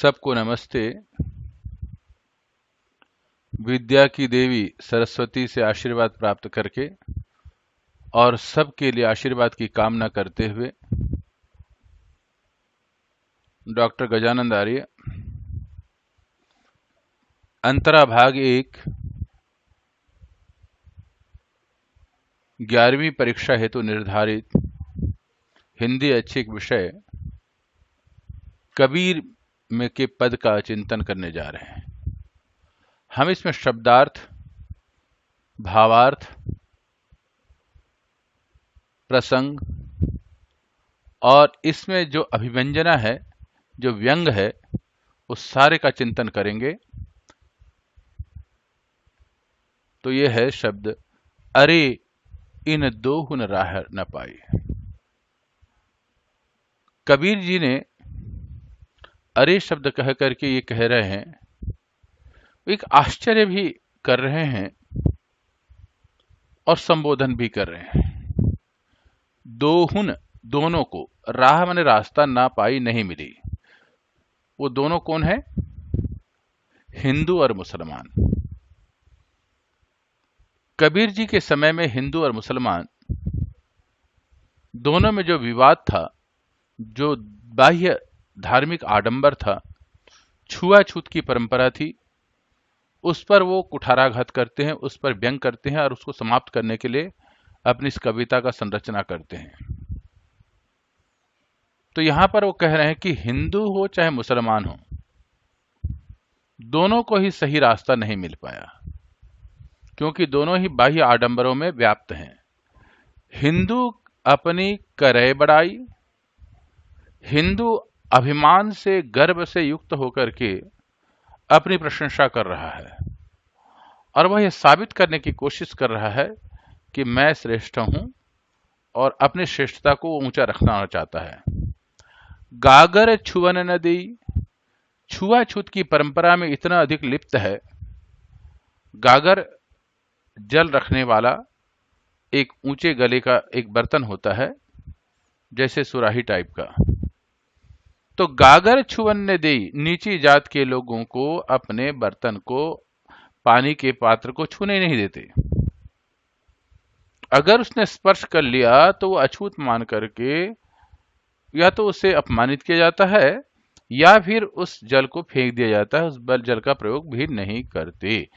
सबको नमस्ते। विद्या की देवी सरस्वती से आशीर्वाद प्राप्त करके और सबके लिए आशीर्वाद की कामना करते हुए डॉक्टर गजानंद आर्य अंतरा भाग 1 11वीं परीक्षा हेतु निर्धारित हिंदी ऐच्छिक विषय कबीर में के पद का चिंतन करने जा रहे हैं। हम इसमें शब्दार्थ, भावार्थ, प्रसंग और इसमें जो अभिव्यंजना है, जो व्यंग है, उस सारे का चिंतन करेंगे। तो यह है शब्द अरे इन दोहुन राह न पाई। कबीर जी ने अरे शब्द कह करके ये कह रहे हैं, एक आश्चर्य भी कर रहे हैं और संबोधन भी कर रहे हैं। दोहुन दोनों को, राह माने रास्ता, ना पाई नहीं मिली। वो दोनों कौन है? हिंदू और मुसलमान। कबीर जी के समय में हिंदू और मुसलमान दोनों में जो विवाद था, जो बाह्य धार्मिक आडंबर था, छुआछूत की परंपरा थी, उस पर वो कुठाराघात करते हैं, उस पर व्यंग करते हैं और उसको समाप्त करने के लिए अपनी इस कविता का संरचना करते हैं। तो यहां पर वो कह रहे हैं कि हिंदू हो चाहे मुसलमान हो, दोनों को ही सही रास्ता नहीं मिल पाया, क्योंकि दोनों ही बाह्य आडंबरों में व्याप्त हैं। हिंदू अपनी करे बड़ाई, हिंदू अभिमान से, गर्व से युक्त होकर के अपनी प्रशंसा कर रहा है और वह यह साबित करने की कोशिश कर रहा है कि मैं श्रेष्ठ हूं और अपनी श्रेष्ठता को ऊंचा रखना चाहता है। गागर छुअन न दी, छुआछूत की परंपरा में इतना अधिक लिप्त है। गागर जल रखने वाला एक ऊंचे गले का एक बर्तन होता है, जैसे सुराही टाइप का। तो गागर छुअन ने दे, नीची जात के लोगों को अपने बर्तन को, पानी के पात्र को छूने नहीं देते। अगर उसने स्पर्श कर लिया तो वो अछूत मान करके या तो उसे अपमानित किया जाता है या फिर उस जल को फेंक दिया जाता है, उस जल का प्रयोग भी नहीं करते।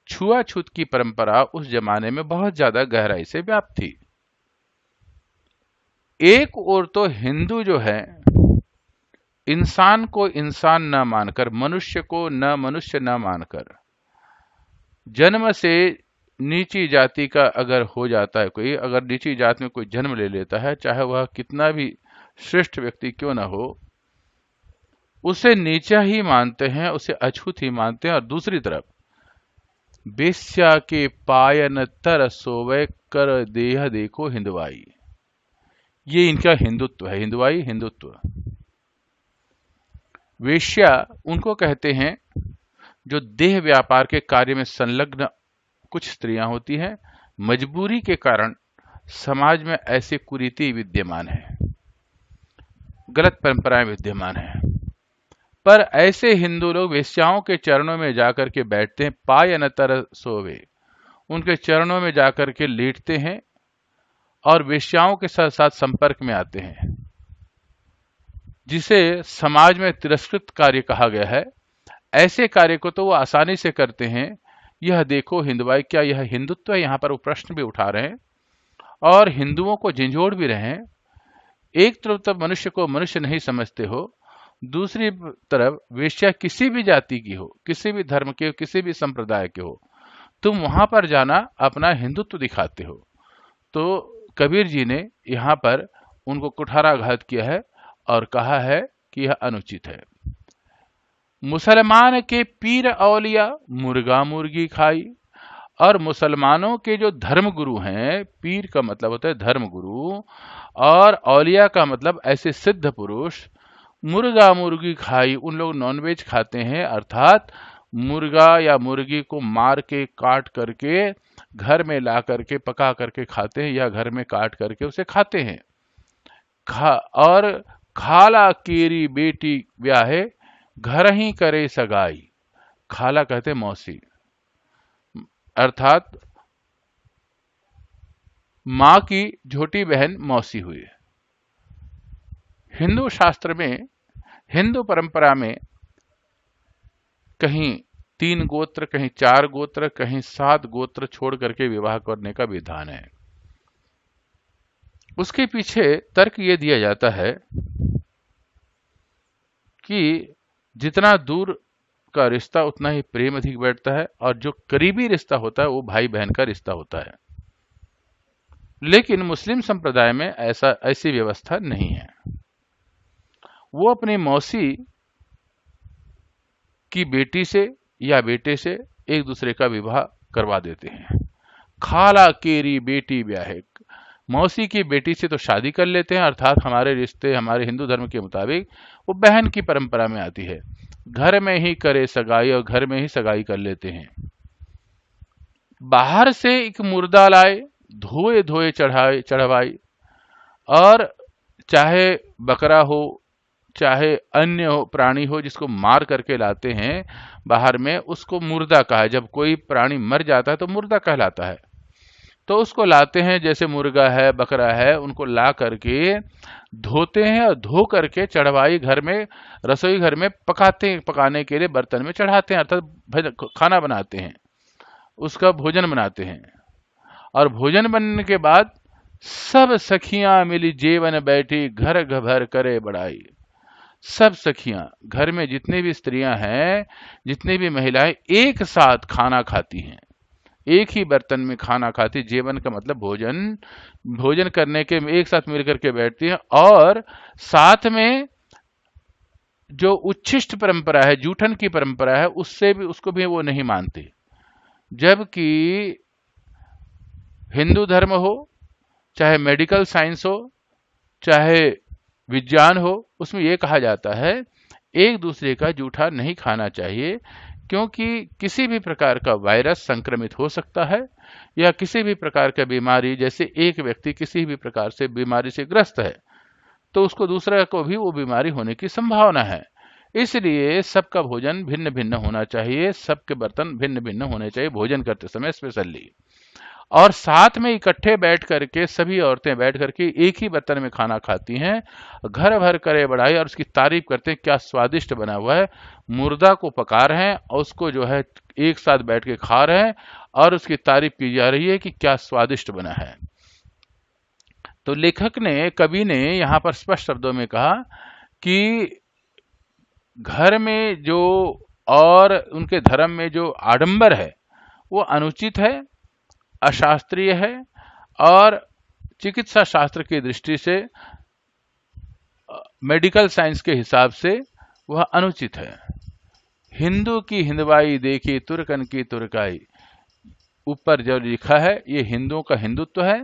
छुआछूत की परंपरा उस जमाने में बहुत ज्यादा गहराई से व्याप्त थी। एक ओर तो हिंदू जो है, इंसान को इंसान न मानकर, मनुष्य को न मनुष्य न मानकर, जन्म से नीची जाति का अगर हो जाता है कोई, अगर नीची जाति में कोई जन्म ले लेता है, चाहे वह कितना भी श्रेष्ठ व्यक्ति क्यों न हो, उसे नीचा ही मानते हैं, उसे अछूत ही मानते हैं। और दूसरी तरफ बेश्या के पायन तर सोवे कर देह देखो हिंदवाई, ये इनका हिंदुत्व है, हिंदवाई हिंदुत्व। वेश्या उनको कहते हैं जो देह व्यापार के कार्य में संलग्न कुछ स्त्रियां होती हैं। मजबूरी के कारण समाज में ऐसे कुरीति विद्यमान है, गलत परंपराएं विद्यमान है, पर ऐसे हिंदू लोग वेश्याओं के चरणों में जाकर के बैठते हैं। पाय अनतर सोवे, उनके चरणों में जाकर के लेटते हैं और वेश्याओं के साथ साथ संपर्क में आते हैं, जिसे समाज में तिरस्कृत कार्य कहा गया है। ऐसे कार्य को तो वो आसानी से करते हैं। यह देखो हिंदवाई, क्या यह हिंदुत्व है? यहाँ पर वो प्रश्न भी उठा रहे हैं और हिंदुओं को झंझोड़ भी रहे हैं। एक तरफ तो मनुष्य को मनुष्य नहीं समझते हो, दूसरी तरफ वेश्या किसी भी जाति की हो, किसी भी धर्म के हो, किसी भी संप्रदाय के हो, तुम वहां पर जाना अपना हिंदुत्व दिखाते हो। तो कबीर जी ने यहाँ पर उनको कुठाराघात किया है और कहा है कि यह अनुचित है। मुसलमान के पीर औलिया मुर्गा मुर्गी खाई, और मुसलमानों के जो धर्म गुरु हैं, पीर का मतलब होता है धर्म गुरु और औलिया का मतलब ऐसे सिद्ध पुरुष, मुर्गा मुर्गी खाई, उन लोग नॉनवेज खाते हैं, अर्थात मुर्गा या मुर्गी को मार के काट करके घर में ला करके पका करके खाते हैं या घर में काट करके उसे खाते हैं। और खाला केरी बेटी ब्याहे घर ही करे सगाई, खाला कहते मौसी, अर्थात माँ की छोटी बहन मौसी हुई। हिंदू शास्त्र में, हिंदू परंपरा में कहीं 3 गोत्र, कहीं 4 गोत्र, कहीं 7 गोत्र छोड़ करके विवाह करने का विधान है। उसके पीछे तर्क ये दिया जाता है कि जितना दूर का रिश्ता उतना ही प्रेम अधिक बैठता है, और जो करीबी रिश्ता होता है वो भाई बहन का रिश्ता होता है। लेकिन मुस्लिम संप्रदाय में ऐसी व्यवस्था नहीं है। वो अपनी मौसी की बेटी से या बेटे से एक दूसरे का विवाह करवा देते हैं। खाला केरी बेटी ब्याहे, मौसी की बेटी से तो शादी कर लेते हैं, अर्थात हमारे रिश्ते, हमारे हिंदू धर्म के मुताबिक वो बहन की परंपरा में आती है। घर में ही करे सगाई, और घर में ही सगाई कर लेते हैं। बाहर से एक मुर्दा लाए, धोए धोए चढ़वाई, और चाहे बकरा हो चाहे अन्य हो, प्राणी हो, जिसको मार करके लाते हैं बाहर में, उसको मुर्दा कहा है। जब कोई प्राणी मर जाता है तो मुर्दा कहलाता है। तो उसको लाते हैं, जैसे मुर्गा है, बकरा है, उनको ला करके धोते हैं, और धो करके चढ़वाई घर में, रसोई घर में पकाते हैं, पकाने के लिए बर्तन में चढ़ाते हैं, अर्थात खाना बनाते हैं, उसका भोजन बनाते हैं। और भोजन बनने के बाद सब सखियां मिली जेवन बैठी, घर भर करे बड़ाई। सब सखियां, घर में जितनी भी स्त्रियां हैं, जितनी भी महिलाएं एक साथ खाना खाती हैं, एक ही बर्तन में खाना खाती। जेवन का मतलब भोजन, भोजन करने के एक साथ मिलकर के बैठती हैं, और साथ में जो उच्छिष्ट परंपरा है, जूठन की परंपरा है, उससे भी, उसको भी वो नहीं मानती। जबकि हिंदू धर्म हो, चाहे मेडिकल साइंस हो, चाहे विज्ञान हो, उसमें यह कहा जाता है एक दूसरे का जूठा नहीं खाना चाहिए, क्योंकि किसी भी प्रकार का वायरस संक्रमित हो सकता है, या किसी भी प्रकार का बीमारी, जैसे एक व्यक्ति किसी भी प्रकार से बीमारी से ग्रस्त है तो उसको दूसरे को भी वो बीमारी होने की संभावना है। इसलिए सबका भोजन भिन्न भिन्न होना चाहिए, सबके बर्तन भिन्न भिन्न होने चाहिए भोजन करते समय स्पेशली। और साथ में इकट्ठे बैठ करके सभी औरतें बैठ करके एक ही बर्तन में खाना खाती हैं, घर भर करे बढ़ाई, और उसकी तारीफ करते हैं, क्या स्वादिष्ट बना हुआ है। मुर्दा को पका रहे हैं और उसको जो है एक साथ बैठ के खा रहे हैं, और उसकी तारीफ की जा रही है कि क्या स्वादिष्ट बना है। तो लेखक ने, कवि ने यहाँ पर स्पष्ट शब्दों में कहा कि घर में जो, और उनके धर्म में जो आडंबर है वो अनुचित है, अशास्त्रीय है, और चिकित्सा शास्त्र की दृष्टि से, मेडिकल साइंस के हिसाब से वह अनुचित है। हिंदू की हिंदवाई देखी, तुर्कन की तुर्काई। ऊपर जो लिखा है ये हिंदुओं का हिंदुत्व है।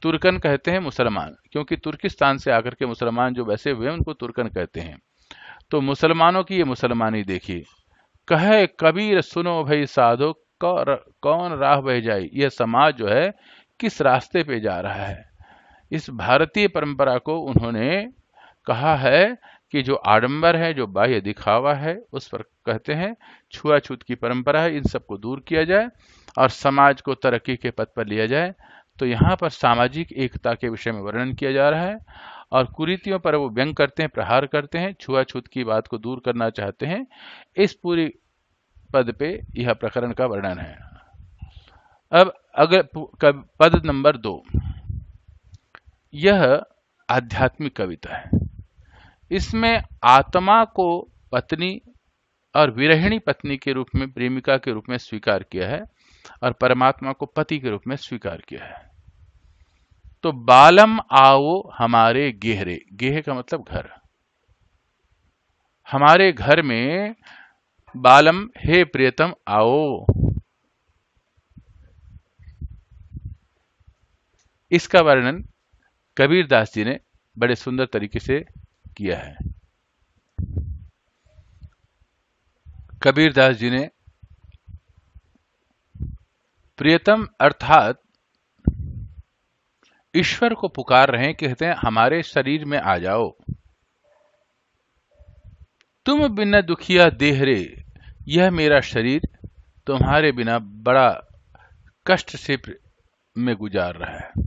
तुर्कन कहते हैं मुसलमान, क्योंकि तुर्किस्तान से आकर के मुसलमान जो वैसे हुए उनको तुर्कन कहते हैं। तो मुसलमानों की ये मुसलमानी देखी। कहे कबीर सुनो भई साधो, कौन राह बह जाई। यह समाज जो है किस रास्ते पे जा रहा है। इस भारतीय परंपरा को उन्होंने कहा है कि जो आडंबर है, जो बाह्य दिखावा है, उस पर कहते हैं छुआछूत की परंपरा है, इन सबको दूर किया जाए और समाज को तरक्की के पथ पर लिया जाए। तो यहाँ पर सामाजिक एकता के विषय में वर्णन किया जा रहा है, और कुरीतियों पर वो व्यंग करते हैं, प्रहार करते हैं, छुआछूत की बात को दूर करना चाहते हैं। इस पूरी पद पे यह प्रकरण का वर्णन है। अब अगर पद नंबर 2, यह आध्यात्मिक कविता है। इसमें आत्मा को पत्नी और विरहिणी पत्नी के रूप में, प्रेमिका के रूप में स्वीकार किया है, और परमात्मा को पति के रूप में स्वीकार किया है। तो बालम आओ हमारे गेहरे, गेह का मतलब घर, हमारे घर में बालम, हे प्रियतम आओ। इसका वर्णन कबीरदास जी ने बड़े सुंदर तरीके से किया है। कबीरदास जी ने प्रियतम अर्थात ईश्वर को पुकार रहे हैं, कहते हैं हमारे शरीर में आ जाओ। तुम बिना दुखिया देह रे, यह मेरा शरीर तुम्हारे बिना बड़ा कष्ट से में गुजार रहा है।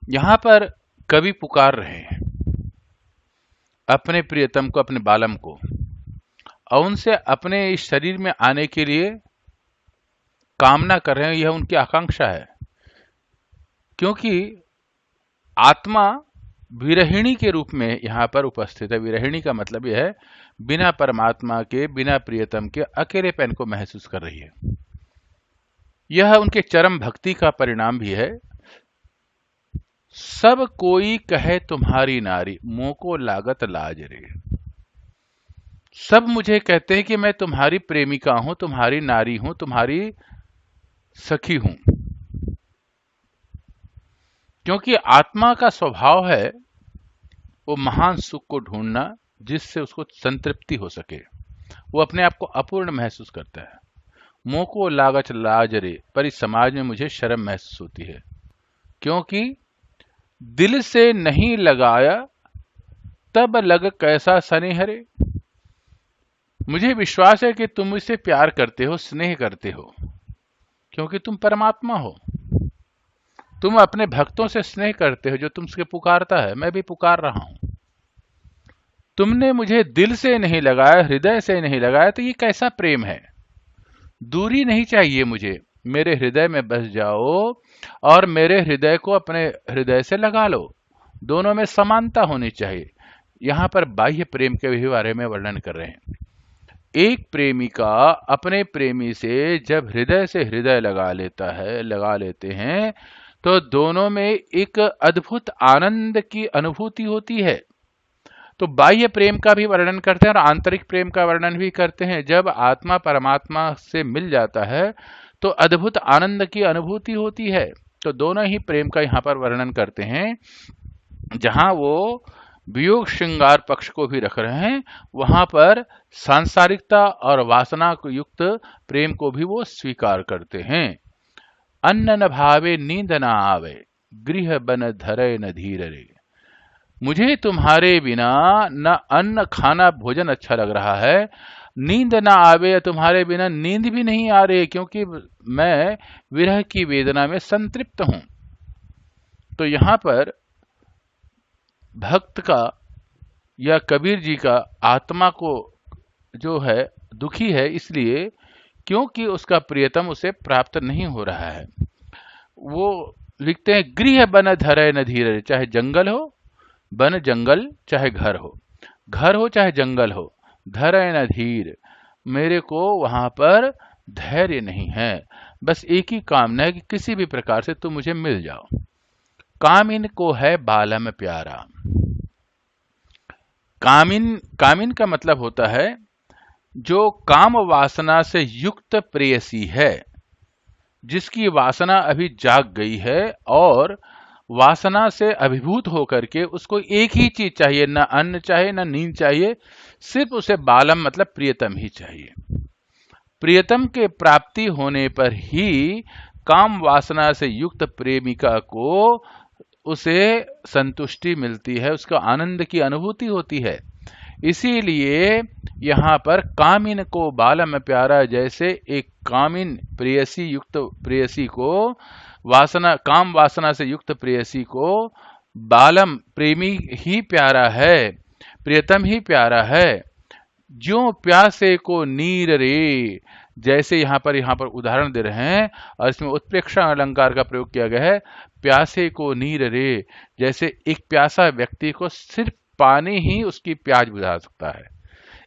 यहां पर कवि पुकार रहे हैं अपने प्रियतम को, अपने बालम को, और उनसे अपने इस शरीर में आने के लिए कामना कर रहे हैं। यह उनकी आकांक्षा है, क्योंकि आत्मा विरहिणी के रूप में यहां पर उपस्थित है। विरहिणी का मतलब यह है बिना परमात्मा के, बिना प्रियतम के अकेलेपन को महसूस कर रही है। यह उनके चरम भक्ति का परिणाम भी है। सब कोई कहे तुम्हारी नारी, मुंह को लागत लाज रे। सब मुझे कहते हैं कि मैं तुम्हारी प्रेमिका हूं, तुम्हारी नारी हूं, तुम्हारी सखी हूं, क्योंकि आत्मा का स्वभाव है वो महान सुख को ढूंढना, जिससे उसको संतृप्ति हो सके। वो अपने आप को अपूर्ण महसूस करता है। मुंह को लागत लाज रे, पर इस समाज में मुझे शर्म महसूस होती है, क्योंकि दिल से नहीं लगाया तब लग कैसा स्नेह रे। मुझे विश्वास है कि तुम मुझसे प्यार करते हो, स्नेह करते हो, क्योंकि तुम परमात्मा हो। तुम अपने भक्तों से स्नेह करते हो, जो तुमसे पुकारता है, मैं भी पुकार रहा हूं। तुमने मुझे दिल से नहीं लगाया, हृदय से नहीं लगाया, तो ये कैसा प्रेम है। दूरी नहीं चाहिए मुझे, मेरे हृदय में बस जाओ और मेरे हृदय को अपने हृदय से लगा लो। दोनों में समानता होनी चाहिए। यहां पर बाह्य प्रेम के भी बारे में वर्णन कर रहे हैं। एक प्रेमिका अपने प्रेमी से जब हृदय से हृदय लगा लेते हैं, तो दोनों में एक अद्भुत आनंद की अनुभूति होती है। तो बाह्य प्रेम का भी वर्णन करते हैं और आंतरिक प्रेम का वर्णन भी करते हैं। जब आत्मा परमात्मा से मिल जाता है तो अद्भुत आनंद की अनुभूति होती है। तो दोनों ही प्रेम का यहाँ पर वर्णन करते हैं। जहां वो वियोग श्रृंगार पक्ष को भी रख रहे हैं, वहां पर सांसारिकता और वासना को युक्त प्रेम को भी वो स्वीकार करते हैं। अन्न न भावे नींद न आवे, गृह बन धरे न धीर रे। मुझे तुम्हारे बिना न अन्न खाना भोजन अच्छा लग रहा है, नींद ना आवे, तुम्हारे बिना नींद भी नहीं आ रही, क्योंकि मैं विरह की वेदना में संतृप्त हूं। तो यहां पर भक्त का या कबीर जी का आत्मा को जो है दुखी है, इसलिए क्योंकि उसका प्रियतम उसे प्राप्त नहीं हो रहा है। वो लिखते हैं गृह बन धरे न धीरे, चाहे जंगल हो, बन जंगल, चाहे घर हो चाहे जंगल हो, धरे न धीर, मेरे को वहां पर धैर्य नहीं है। बस एक ही कामना है कि किसी भी प्रकार से तुम मुझे मिल जाओ। कामिन को है बालम प्यारा। कामिन का मतलब होता है जो काम वासना से युक्त प्रेयसी है, जिसकी वासना अभी जाग गई है और वासना से अभिभूत होकर के उसको एक ही चीज चाहिए, न अन्न चाहिए न नींद चाहिए, सिर्फ उसे बालम मतलब प्रियतम ही चाहिए। प्रियतम के प्राप्ति होने पर ही काम वासना से युक्त प्रेमिका को उसे संतुष्टि मिलती है, उसका आनंद की अनुभूति होती है। इसीलिए यहाँ पर कामिन को बालम प्यारा, जैसे एक कामिन प्रेयसी युक्त प्रेयसी को काम वासना से युक्त प्रेयसी को बालम प्रेमी ही प्यारा है, प्रियतम ही प्यारा है। ज्यों प्यासे को नीर रे, जैसे यहाँ पर उदाहरण दे रहे हैं और इसमें उत्प्रेक्षा अलंकार का प्रयोग किया गया है। प्यासे को नीर रे, जैसे एक प्यासा व्यक्ति को सिर्फ पानी ही उसकी प्यास बुझा सकता है,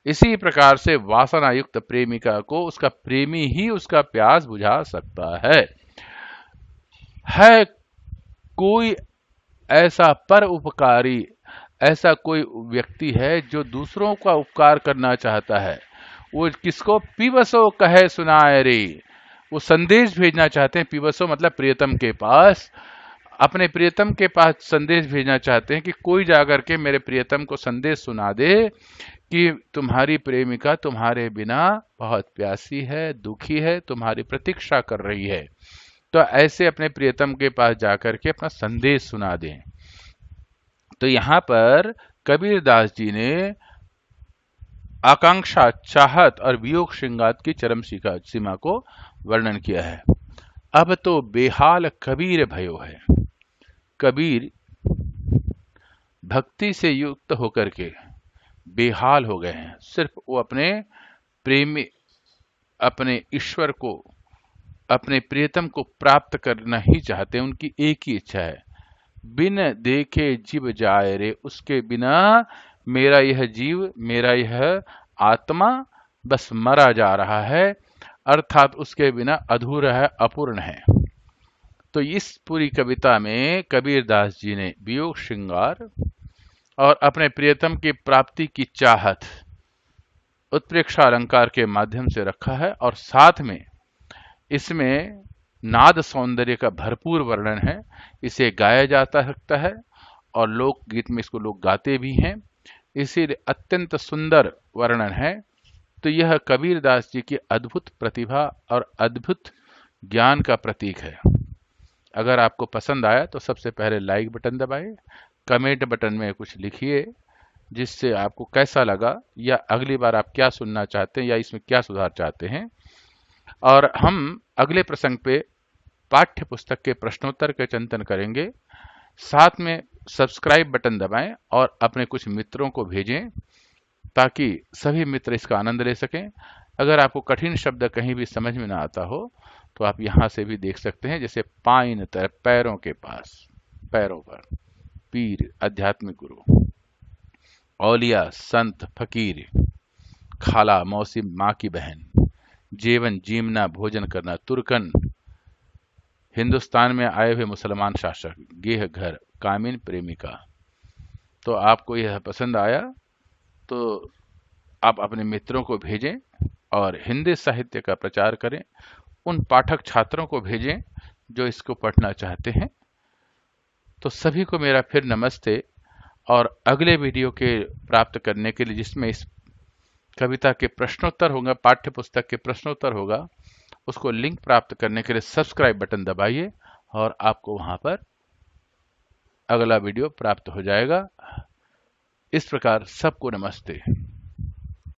इसी प्रकार से वासना युक्त प्रेमिका को उसका प्रेमी ही उसका प्यास बुझा सकता है कोई ऐसा पर उपकारी, ऐसा कोई व्यक्ति है जो दूसरों का उपकार करना चाहता है। वो किसको? पीवसो कहे सुनाए रे, वो संदेश भेजना चाहते हैं। पीवसो मतलब प्रियतम के पास, अपने प्रियतम के पास संदेश भेजना चाहते हैं कि कोई जाकर के मेरे प्रियतम को संदेश सुना दे कि तुम्हारी प्रेमिका तुम्हारे बिना बहुत प्यासी है, दुखी है, तुम्हारी प्रतीक्षा कर रही है। तो ऐसे अपने प्रियतम के पास जाकर के अपना संदेश सुना दें। तो यहाँ पर कबीरदास जी ने आकांक्षा, चाहत और वियोग श्रृंगार की चरम सीमा को वर्णन किया है। अब तो बेहाल कबीर भयो है। कबीर भक्ति से युक्त होकर के बेहाल हो गए हैं। सिर्फ वो अपने प्रेमी, अपने ईश्वर को, अपने प्रियतम को प्राप्त करना ही चाहते हैं। उनकी एक ही इच्छा है, बिन देखे जीव जाए रे, उसके बिना मेरा यह जीव, मेरा यह आत्मा बस मरा जा रहा है, अर्थात उसके बिना अधूरा है, अपूर्ण है। तो इस पूरी कविता में कबीरदास जी ने वियोग श्रृंगार और अपने प्रियतम की प्राप्ति की चाहत उत्प्रेक्षा अलंकार के माध्यम से रखा है, और साथ में इसमें नाद सौंदर्य का भरपूर वर्णन है। इसे गाया जाता सकता है और लोकगीत में इसको लोग गाते भी हैं, इसीलिए अत्यंत सुंदर वर्णन है। तो यह कबीरदास जी की अद्भुत प्रतिभा और अद्भुत ज्ञान का प्रतीक है। अगर आपको पसंद आया तो सबसे पहले लाइक बटन दबाइए, कमेंट बटन में कुछ लिखिए जिससे आपको कैसा लगा, या अगली बार आप क्या सुनना चाहते हैं या इसमें क्या सुधार चाहते हैं। और हम अगले प्रसंग पे पाठ्य पुस्तक के प्रश्नोत्तर के चिंतन करेंगे। साथ में सब्सक्राइब बटन दबाएं और अपने कुछ मित्रों को भेजें ताकि सभी मित्र इसका आनंद ले सकें। अगर आपको कठिन शब्द कहीं भी समझ में ना आता हो तो आप यहाँ से भी देख सकते हैं, जैसे पाइन तर पैरों के पास, पैरों पर, पीर आध्यात्मिक गुरु, औलिया संत फकीर, खाला मौसी माँ की बहन, जीवन जीमना भोजन करना, तुर्कन हिंदुस्तान में आए हुए मुसलमान शासक, गेह घर, कामिन प्रेमिका। तो आपको यह पसंद आया तो आप अपने मित्रों को भेजें और हिंदी साहित्य का प्रचार करें। उन पाठक छात्रों को भेजें जो इसको पढ़ना चाहते हैं। तो सभी को मेरा फिर नमस्ते, और अगले वीडियो के प्राप्त करने के लिए, जिसमें इस कविता के प्रश्नोत्तर होगा, पाठ्य पुस्तक के प्रश्नोत्तर होगा, उसको लिंक प्राप्त करने के लिए सब्सक्राइब बटन दबाइए और आपको वहां पर अगला वीडियो प्राप्त हो जाएगा। इस प्रकार सबको नमस्ते।